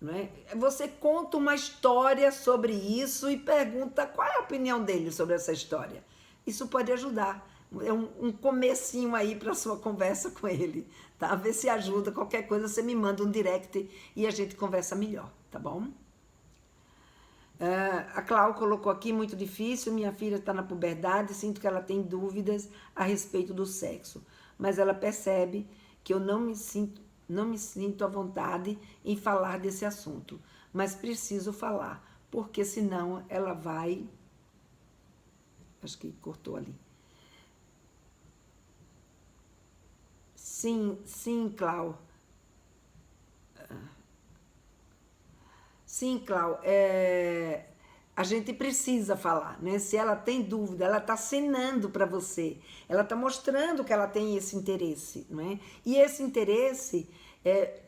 né, você conta uma história sobre isso e pergunta qual é a opinião dele sobre essa história. Isso pode ajudar. É um comecinho aí para a sua conversa com ele, tá? Vê se ajuda. Qualquer coisa você me manda um direct e a gente conversa melhor, tá bom? A Clau colocou aqui, muito difícil, minha filha está na puberdade, sinto que ela tem dúvidas a respeito do sexo, mas ela percebe que eu não me sinto à vontade em falar desse assunto, mas preciso falar, porque senão ela vai... Acho que cortou ali. Sim, Clau. Sim, Clau. A gente precisa falar, né? Se ela tem dúvida, ela está acenando para você, ela está mostrando que ela tem esse interesse, não é? E esse interesse,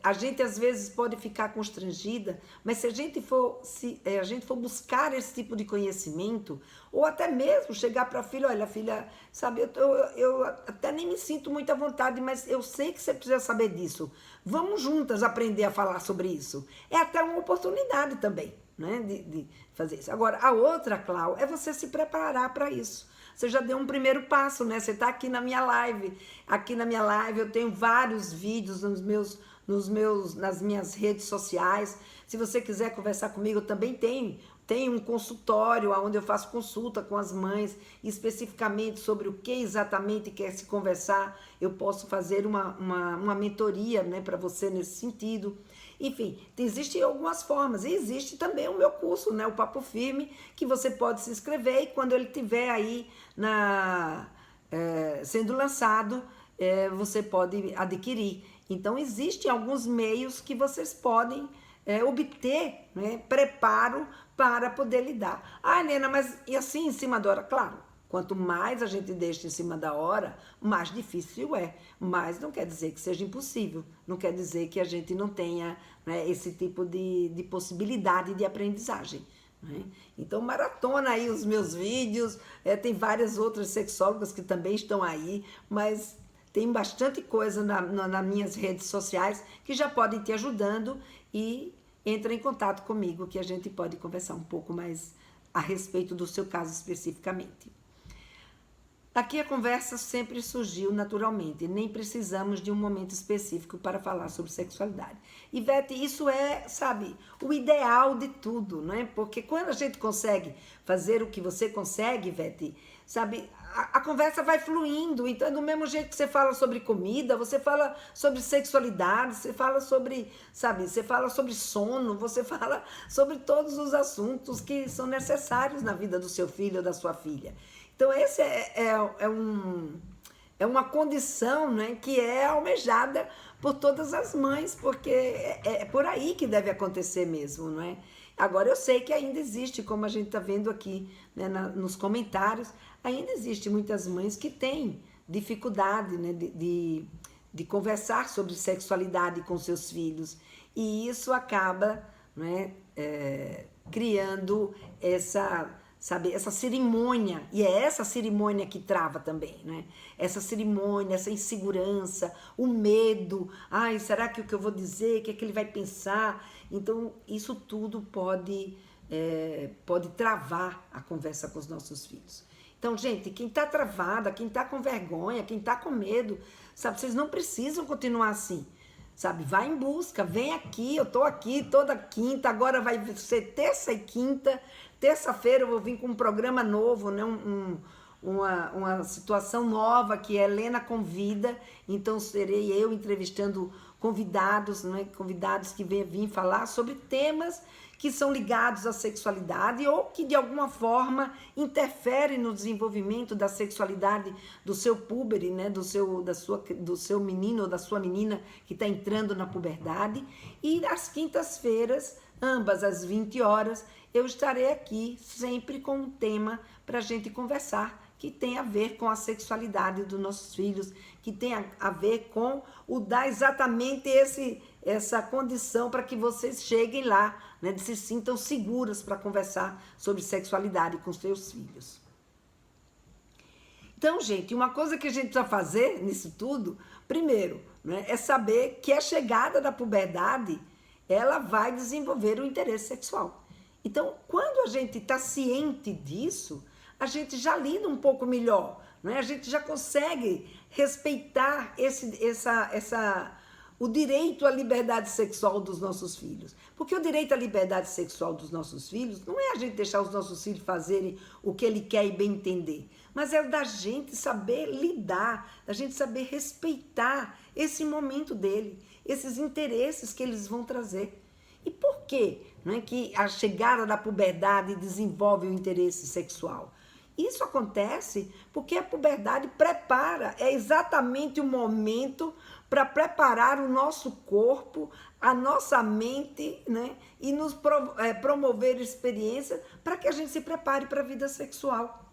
a gente às vezes pode ficar constrangida, mas se a gente for buscar esse tipo de conhecimento, ou até mesmo chegar para a filha, olha, filha, sabe, eu até nem me sinto muito à vontade, mas eu sei que você precisa saber disso. Vamos juntas aprender a falar sobre isso. É até uma oportunidade também, né, de fazer isso. Agora, a outra, Clau, é você se preparar para isso. Você já deu um primeiro passo, né? Você está aqui na minha live. Aqui na minha live eu tenho vários vídeos nas minhas redes sociais. Se você quiser conversar comigo, eu também tenho um consultório onde eu faço consulta com as mães, especificamente sobre o que exatamente quer se conversar. Eu posso fazer uma mentoria, né, para você nesse sentido. Enfim, existem algumas formas. E existe também o meu curso, né, o Papo Firme, que você pode se inscrever e quando ele estiver aí sendo lançado, você pode adquirir. Então, existem alguns meios que vocês podem obter, né, preparo para poder lidar. Ah, Helena, mas e assim em cima da hora? Claro, quanto mais a gente deixa em cima da hora, mais difícil é. Mas não quer dizer que seja impossível. Não quer dizer que a gente não tenha, né, esse tipo de possibilidade de aprendizagem. Né? Então, maratona aí os meus vídeos. Tem várias outras sexólogas que também estão aí, mas tem bastante coisa nas minhas redes sociais que já podem te ajudando e entra em contato comigo que a gente pode conversar um pouco mais a respeito do seu caso especificamente. Aqui a conversa sempre surgiu naturalmente, nem precisamos de um momento específico para falar sobre sexualidade. Ivete, isso é, sabe, o ideal de tudo, né? Porque quando a gente consegue fazer o que você consegue, Ivete, sabe, a conversa vai fluindo. Então, do mesmo jeito que você fala sobre comida, você fala sobre sexualidade, você fala sobre, sabe, você fala sobre sono, você fala sobre todos os assuntos que são necessários na vida do seu filho ou da sua filha. Então, esse é uma condição, né, que é almejada por todas as mães, porque é por aí que deve acontecer mesmo, não é? Agora, eu sei que ainda existe, como a gente está vendo aqui, né, nos comentários, ainda existe muitas mães que têm dificuldade, né, de conversar sobre sexualidade com seus filhos. E isso acaba, né, criando essa cerimônia, e é essa cerimônia que trava também, né? Essa cerimônia, essa insegurança, o medo, ai, será que o que eu vou dizer, o que é que ele vai pensar? Então, isso tudo pode travar a conversa com os nossos filhos. Então, gente, quem tá travada, quem tá com vergonha, quem tá com medo, sabe, vocês não precisam continuar assim. Sabe, vai em busca, vem aqui, eu tô aqui toda quinta, agora vai ser terça e quinta, terça-feira eu vou vir com um programa novo, né? Uma situação nova que a Helena convida, então serei eu entrevistando convidados, né? Convidados que vêm falar sobre temas que são ligados à sexualidade ou que de alguma forma interferem no desenvolvimento da sexualidade do seu púbere, né? do seu menino ou da sua menina que está entrando na puberdade. E às quintas-feiras, ambas às 20 horas, eu estarei aqui sempre com um tema para a gente conversar, que tem a ver com a sexualidade dos nossos filhos, que tem a ver com o dar exatamente essa condição para que vocês cheguem lá, né, se sintam seguras para conversar sobre sexualidade com seus filhos. Então, gente, uma coisa que a gente precisa fazer nisso tudo, primeiro, né, é saber que a chegada da puberdade, ela vai desenvolver o interesse sexual. Então, quando a gente está ciente disso, a gente já lida um pouco melhor, né? A gente já consegue respeitar o direito à liberdade sexual dos nossos filhos. Porque o direito à liberdade sexual dos nossos filhos não é a gente deixar os nossos filhos fazerem o que ele quer e bem entender, mas é da gente saber lidar, da gente saber respeitar esse momento dele, esses interesses que eles vão trazer. E por quê, não é, que a chegada da puberdade desenvolve o interesse sexual? Isso acontece porque a puberdade prepara, é exatamente o momento para preparar o nosso corpo, a nossa mente, né? E nos promover experiências para que a gente se prepare para a vida sexual.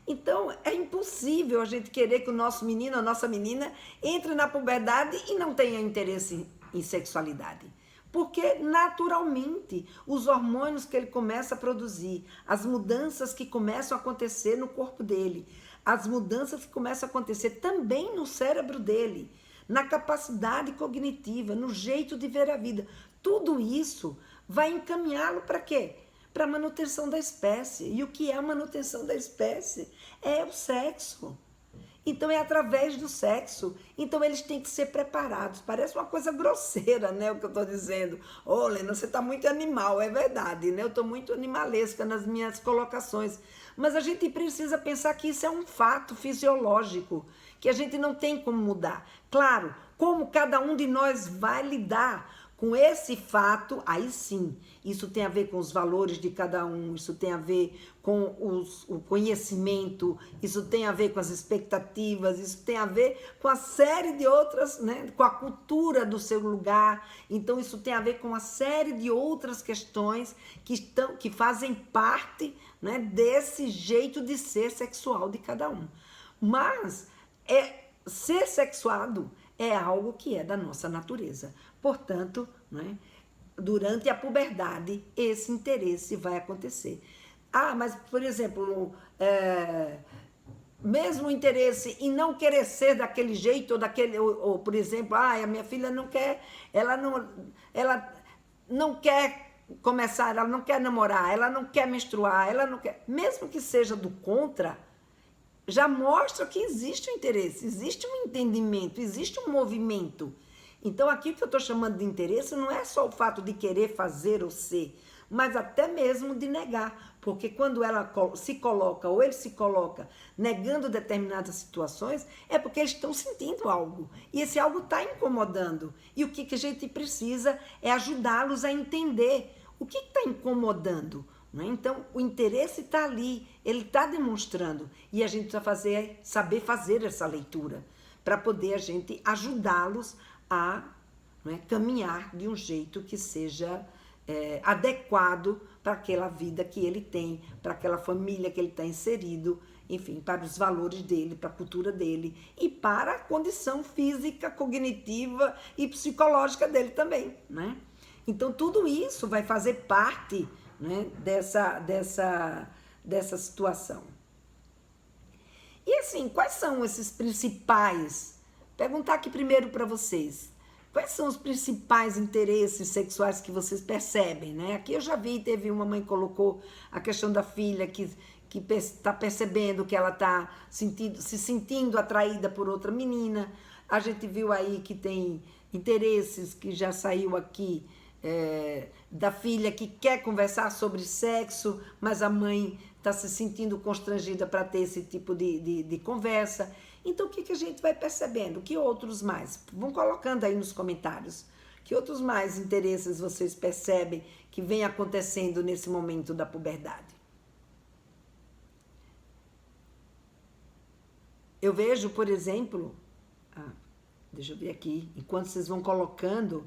Então, é impossível a gente querer que o nosso menino, a nossa menina, entre na puberdade e não tenha interesse em sexualidade. Porque, naturalmente, os hormônios que ele começa a produzir, as mudanças que começam a acontecer no corpo dele, as mudanças que começam a acontecer também no cérebro dele, na capacidade cognitiva, no jeito de ver a vida, tudo isso vai encaminhá-lo para quê? Para a manutenção da espécie. E o que é a manutenção da espécie? É o sexo. Então é através do sexo. Então eles têm que ser preparados. Parece uma coisa grosseira, né, o que eu estou dizendo. Ô, Lena, você está muito animal, é verdade, né? Eu estou muito animalesca nas minhas colocações. Mas a gente precisa pensar que isso é um fato fisiológico, que a gente não tem como mudar. Claro, como cada um de nós vai lidar com esse fato, aí sim, isso tem a ver com os valores de cada um, isso tem a ver com o conhecimento, isso tem a ver com as expectativas, isso tem a ver com a série de outras, né, com a cultura do seu lugar. Então isso tem a ver com uma série de outras questões que fazem parte, né, desse jeito de ser sexual de cada um. Mas ser sexuado é algo que é da nossa natureza. Portanto, né, durante a puberdade, esse interesse vai acontecer. Ah, mas, por exemplo, mesmo o interesse em não querer ser daquele jeito, ou por exemplo, a minha filha não quer, ela não quer começar, ela não quer namorar, ela não quer menstruar, ela não quer, mesmo que seja do contra, já mostra que existe um interesse, existe um entendimento, existe um movimento. Então, aqui o que eu estou chamando de interesse não é só o fato de querer fazer ou ser, mas até mesmo de negar. Porque quando ela se coloca, ou ele se coloca, negando determinadas situações, é porque eles estão sentindo algo. E esse algo está incomodando. E o que a gente precisa é ajudá-los a entender o que está incomodando. Né? Então, o interesse está ali, ele está demonstrando. E a gente precisa saber fazer essa leitura, para poder a gente ajudá-los a, né, caminhar de um jeito que seja adequado para aquela vida que ele tem, para aquela família que ele está inserido, enfim, para os valores dele, para a cultura dele e para a condição física, cognitiva e psicológica dele também, né? Então, tudo isso vai fazer parte, né, dessa situação. E assim, quais são esses principais? Perguntar aqui primeiro para vocês. Quais são os principais interesses sexuais que vocês percebem, né? Aqui eu já vi, teve uma mãe que colocou a questão da filha que está percebendo que ela está se sentindo atraída por outra menina. A gente viu aí que tem interesses, que já saiu aqui, da filha que quer conversar sobre sexo, mas a mãe está se sentindo constrangida para ter esse tipo de conversa. Então, o que, que a gente vai percebendo? Que outros mais? Vão colocando aí nos comentários. Que outros mais interesses vocês percebem que vem acontecendo nesse momento da puberdade? Eu vejo, por exemplo... deixa eu ver aqui. Enquanto vocês vão colocando...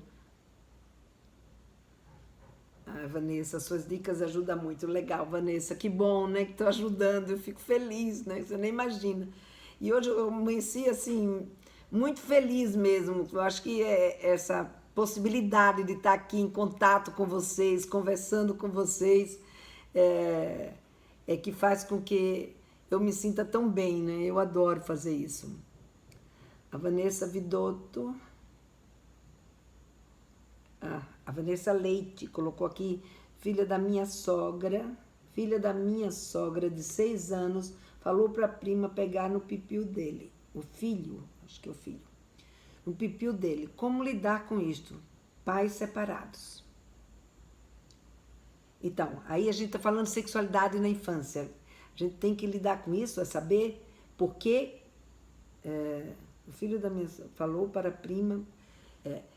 Vanessa, suas dicas ajudam muito. Legal, Vanessa. Que bom, né? Que estou ajudando. Eu fico feliz, né? Você nem imagina. E hoje eu amanheci, assim, muito feliz mesmo. Eu acho que essa possibilidade de estar aqui em contato com vocês, conversando com vocês, é que faz com que eu me sinta tão bem, né? Eu adoro fazer isso. A Vanessa Vidotto... a Vanessa Leite colocou aqui, filha da minha sogra de 6 anos, falou para a prima pegar no pipiu dele. O filho, acho que é o filho, no pipiu dele. Como lidar com isto? Pais separados. Então, aí a gente está falando de sexualidade na infância. A gente tem que lidar com isso, é saber por que o filho da minha sogra falou para a prima...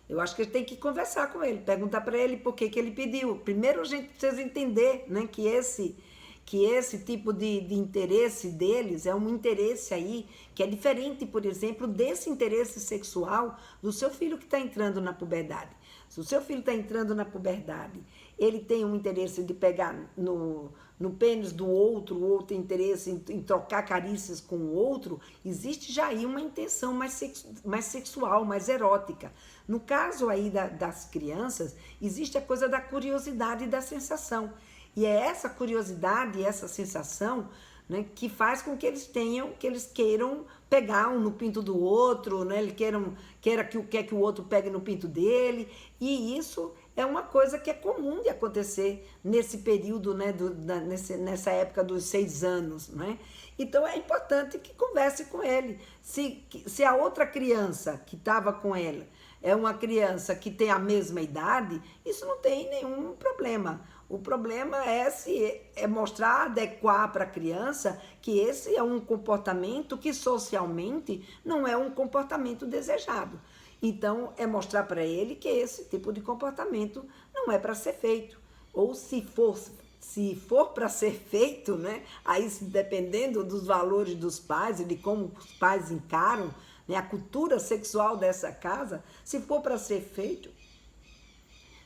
eu acho que a gente tem que conversar com ele, perguntar para ele por que ele pediu. Primeiro a gente precisa entender, né, que esse tipo de interesse deles é um interesse aí que é diferente, por exemplo, desse interesse sexual do seu filho que está entrando na puberdade. Se o seu filho está entrando na puberdade, ele tem um interesse de pegar no pênis do outro, o outro tem interesse em trocar carícias com o outro, existe já aí uma intenção mais sexual, mais erótica. No caso aí das crianças, existe a coisa da curiosidade e da sensação. E é essa curiosidade e essa sensação, né, que faz com que eles queiram pegar um no pinto do outro, né, queira que o outro pegue no pinto dele, e isso é uma coisa que é comum de acontecer nesse período, né, nessa época dos 6 anos, né? Então é importante que converse com ele. Se a outra criança que estava com ele é uma criança que tem a mesma idade, isso não tem nenhum problema. O problema é mostrar, adequar para a criança que esse é um comportamento que socialmente não é um comportamento desejado. Então, é mostrar para ele que esse tipo de comportamento não é para ser feito. Ou se for para ser feito, né, aí dependendo dos valores dos pais e de como os pais encaram, né, a cultura sexual dessa casa, se for para ser feito,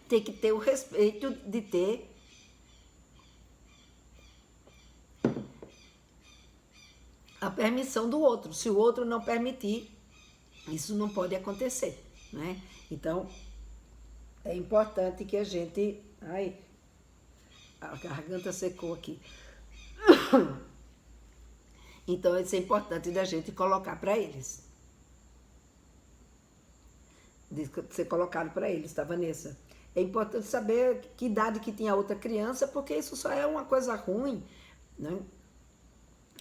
tem que ter o respeito de ter a permissão do outro. Se o outro não permitir, isso não pode acontecer, né? Então, é importante que a gente... Ai, a garganta secou aqui. Então, isso é importante da gente colocar para eles. De ser colocado para eles, tá, Vanessa? É importante saber que idade que tem a outra criança, porque isso só é uma coisa ruim, né?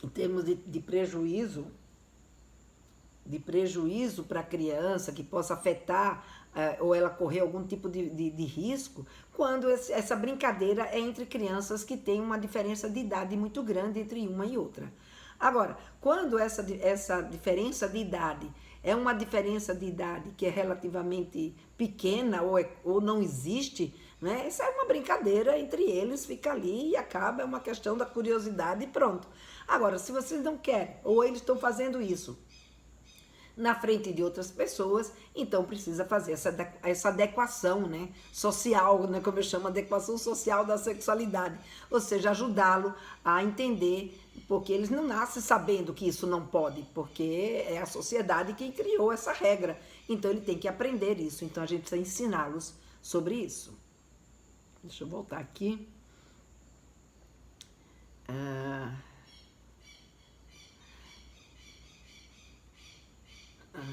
Em termos de prejuízo para a criança, que possa afetar ou ela correr algum tipo de risco, quando essa brincadeira é entre crianças que têm uma diferença de idade muito grande entre uma e outra. Agora, quando essa diferença de idade é uma diferença de idade que é relativamente pequena ou não existe, né? Isso é uma brincadeira entre eles, fica ali e acaba, é uma questão da curiosidade e pronto. Agora, se vocês não querem, ou eles estão fazendo isso na frente de outras pessoas, então precisa fazer essa adequação, né, social, né, como eu chamo, adequação social da sexualidade, ou seja, ajudá-lo a entender, porque eles não nascem sabendo que isso não pode, porque é a sociedade quem criou essa regra, então ele tem que aprender isso, então a gente precisa ensiná-los sobre isso. Deixa eu voltar aqui.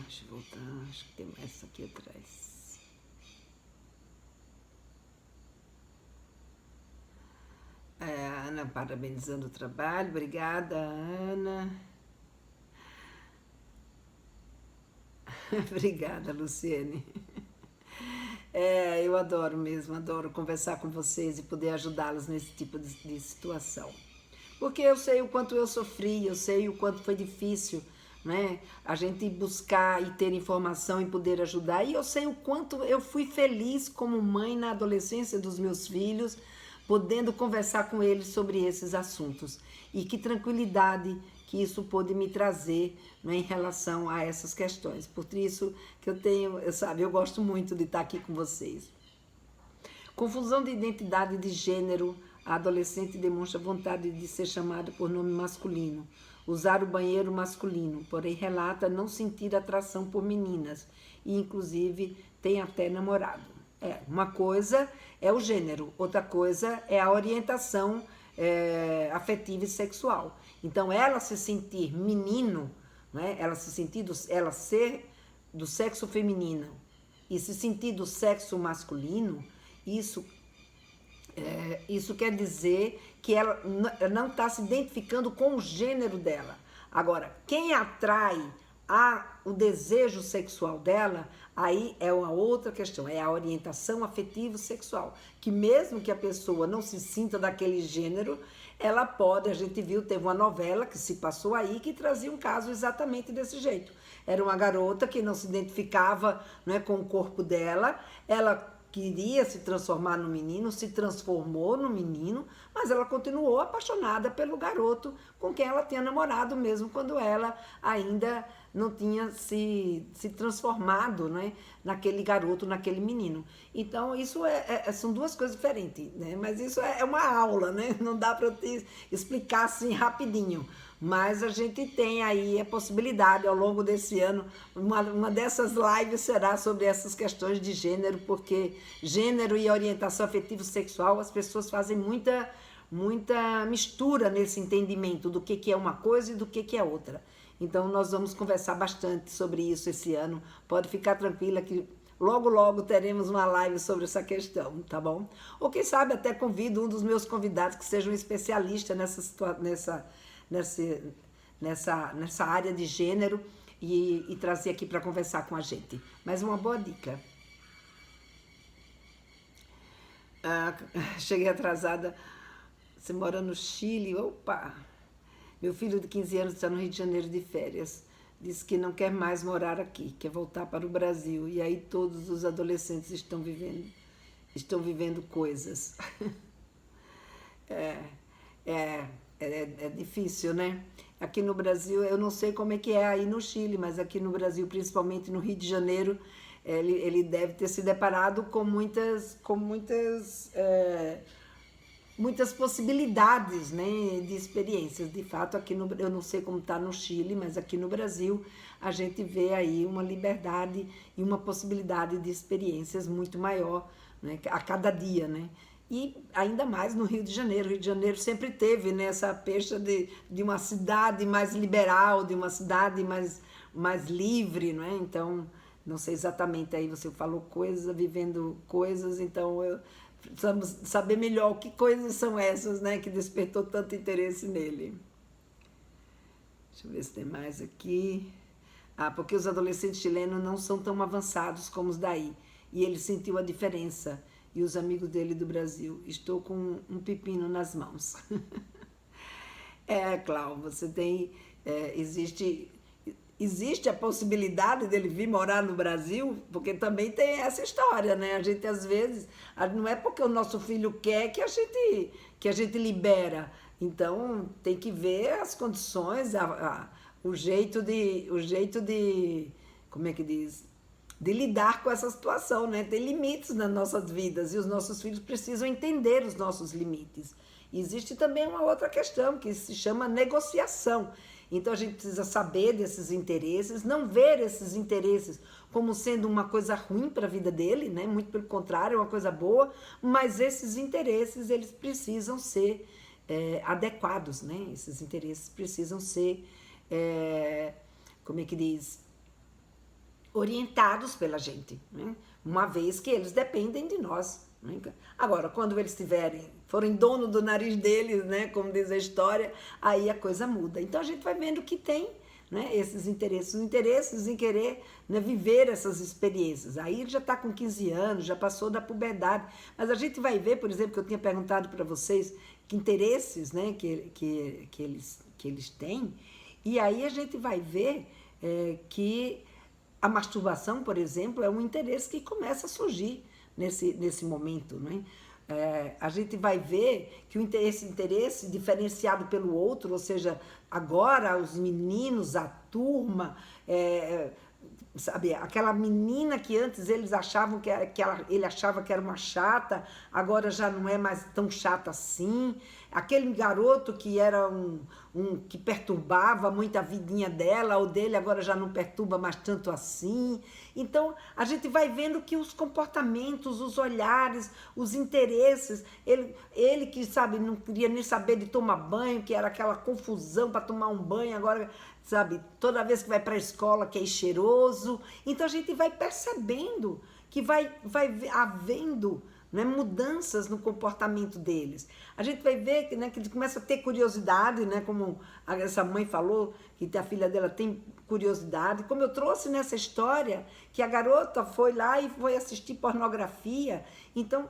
Deixa eu voltar, acho que tem essa aqui atrás. Ana, parabenizando o trabalho, obrigada, Ana. Obrigada, Luciene. Eu adoro mesmo, adoro conversar com vocês e poder ajudá-los nesse tipo de situação. Porque eu sei o quanto eu sofri, eu sei o quanto foi difícil né? A gente buscar e ter informação e poder ajudar. E eu sei o quanto eu fui feliz como mãe na adolescência dos meus filhos, podendo conversar com eles sobre esses assuntos. E que tranquilidade que isso pôde me trazer, né, em relação a essas questões. Por isso que eu tenho, sabe, eu gosto muito de estar aqui com vocês. Confusão de identidade de gênero. A adolescente demonstra vontade de ser chamada por nome masculino, usar o banheiro masculino, porém relata não sentir atração por meninas e, inclusive, tem até namorado. Uma coisa é o gênero, outra coisa é a orientação afetiva e sexual. Então, ela se sentir menino, né, ela ser do sexo feminino e se sentir do sexo masculino, isso quer dizer que ela não está se identificando com o gênero dela. Agora, quem atrai o desejo sexual dela, aí é uma outra questão, é a orientação afetiva sexual, que mesmo que a pessoa não se sinta daquele gênero, ela pode, a gente viu, teve uma novela que se passou aí, que trazia um caso exatamente desse jeito. Era uma garota que não se identificava, né, com o corpo dela, ela queria se transformar no menino, se transformou no menino, mas ela continuou apaixonada pelo garoto com quem ela tinha namorado, mesmo quando ela ainda não tinha se transformado, né, naquele garoto, naquele menino. Então, isso são duas coisas diferentes, né? Mas isso é uma aula, né? Não dá para eu te explicar assim rapidinho. Mas a gente tem aí a possibilidade ao longo desse ano, uma dessas lives será sobre essas questões de gênero, porque gênero e orientação afetivo-sexual, as pessoas fazem muita mistura nesse entendimento do que é uma coisa e do que é outra. Então nós vamos conversar bastante sobre isso esse ano, pode ficar tranquila que logo, logo teremos uma live sobre essa questão, tá bom? Ou quem sabe até convido um dos meus convidados que seja um especialista nessa área de gênero e trazer aqui para conversar com a gente. Mas uma boa dica. Cheguei atrasada. Você mora no Chile? Opa! Meu filho de 15 anos está no Rio de Janeiro de férias. Diz que não quer mais morar aqui, quer voltar para o Brasil. E aí todos os adolescentes estão vivendo coisas. É difícil, né? Aqui no Brasil, eu não sei como é que é aí no Chile, mas aqui no Brasil, principalmente no Rio de Janeiro, ele deve ter se deparado com muitas possibilidades, né, de experiências. De fato, eu não sei como está no Chile, mas aqui no Brasil a gente vê aí uma liberdade e uma possibilidade de experiências muito maior, né, a cada dia, né? E ainda mais no Rio de Janeiro. O Rio de Janeiro sempre teve, né, essa pecha de uma cidade mais liberal, de uma cidade mais livre, não é? Então, não sei exatamente, aí você falou coisas, vivendo coisas, então precisamos saber melhor que coisas são essas, né, que despertou tanto interesse nele. Deixa eu ver se tem mais aqui. Porque os adolescentes chilenos não são tão avançados como os daí, e ele sentiu a diferença. E os amigos dele do Brasil. Estou com um pepino nas mãos. Cláudio, você tem... Existe a possibilidade dele vir morar no Brasil? Porque também tem essa história, né? A gente, às vezes... Não é porque o nosso filho quer que a gente libera. Então, tem que ver as condições, o jeito de... Como é que diz? De lidar com essa situação, né? Tem limites nas nossas vidas e os nossos filhos precisam entender os nossos limites. E existe também uma outra questão que se chama negociação. Então a gente precisa saber desses interesses, não ver esses interesses como sendo uma coisa ruim para a vida dele, né? Muito pelo contrário, é uma coisa boa, mas esses interesses eles precisam ser adequados, né? Esses interesses precisam ser, como é que diz? Orientados pela gente, né? Uma vez que eles dependem de nós, né? Agora, quando eles forem dono do nariz deles, né, como diz a história, aí a coisa muda. Então a gente vai vendo que tem, né, esses interesses, os interesses em querer, né, viver essas experiências. Aí ele já está com 15 anos, já passou da puberdade, mas a gente vai ver, por exemplo, que eu tinha perguntado para vocês, que interesses, né, que eles têm. E aí a gente vai ver que a masturbação, por exemplo, é um interesse que começa a surgir nesse momento, né? A gente vai ver que esse interesse diferenciado pelo outro, ou seja, agora os meninos, a turma, sabe, aquela menina que antes eles achavam ele achava que era uma chata, agora já não é mais tão chata assim. Aquele garoto que era que perturbava muito a vidinha dela ou dele, agora já não perturba mais tanto assim. Então, a gente vai vendo que os comportamentos, os olhares, os interesses, ele que, sabe, não queria nem saber de tomar banho, que era aquela confusão para tomar um banho, agora, sabe, toda vez que vai para a escola que é cheiroso. Então, a gente vai percebendo que vai havendo, né, mudanças no comportamento deles. A gente vai ver que, né, que ele começa a ter curiosidade, né, como essa mãe falou, que a filha dela tem curiosidade, como eu trouxe nessa história, que a garota foi lá e foi assistir pornografia. Então,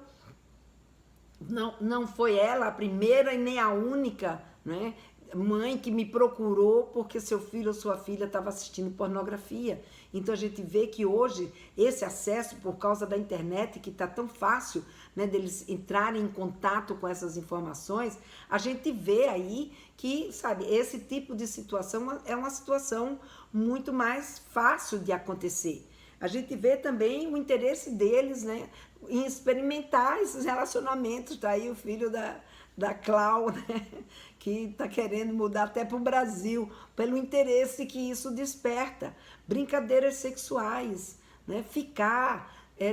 não foi ela a primeira e nem a única, né, mãe que me procurou porque seu filho ou sua filha estava assistindo pornografia. Então a gente vê que hoje esse acesso, por causa da internet, que está tão fácil, né, deles entrarem em contato com essas informações, a gente vê aí que, sabe, esse tipo de situação é uma situação muito mais fácil de acontecer. A gente vê também o interesse deles, né, em experimentar esses relacionamentos. Tá aí o filho da Clau, né, que está querendo mudar até para o Brasil, pelo interesse que isso desperta. Brincadeiras sexuais, né,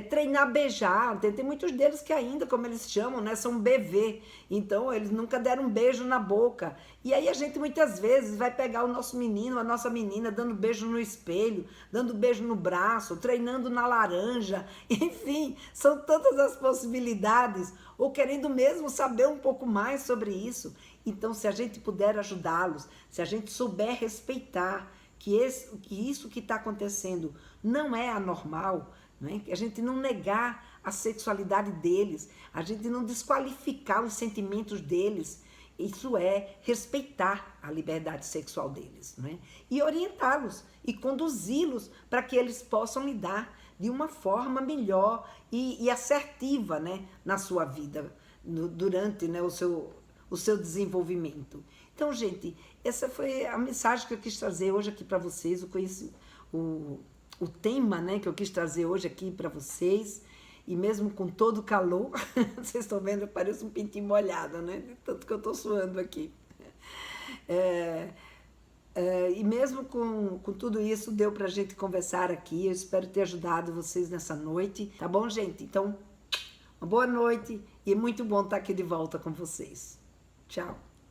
treinar a beijar. Tem muitos deles que ainda, como eles chamam, né, são BV. Então, eles nunca deram um beijo na boca. E aí a gente muitas vezes vai pegar o nosso menino, a nossa menina, dando beijo no espelho, dando beijo no braço, treinando na laranja. Enfim, são tantas as possibilidades. Ou querendo mesmo saber um pouco mais sobre isso. Então, se a gente puder ajudá-los, se a gente souber respeitar que isso que está acontecendo não é anormal, né? A gente não negar a sexualidade deles, a gente não desqualificar os sentimentos deles, isso é respeitar a liberdade sexual deles, né? E orientá-los e conduzi-los para que eles possam lidar de uma forma melhor e assertiva, né, na sua vida, durante, né, o seu desenvolvimento. Então, gente, essa foi a mensagem que eu quis trazer hoje aqui para vocês, o tema, né, que eu quis trazer hoje aqui para vocês, e mesmo com todo o calor, vocês estão vendo, eu pareço um pintinho molhado, né, de tanto que eu estou suando aqui. E mesmo com tudo isso, deu para a gente conversar aqui. Eu espero ter ajudado vocês nessa noite, tá bom, gente? Então, uma boa noite e é muito bom estar aqui de volta com vocês. Tchau.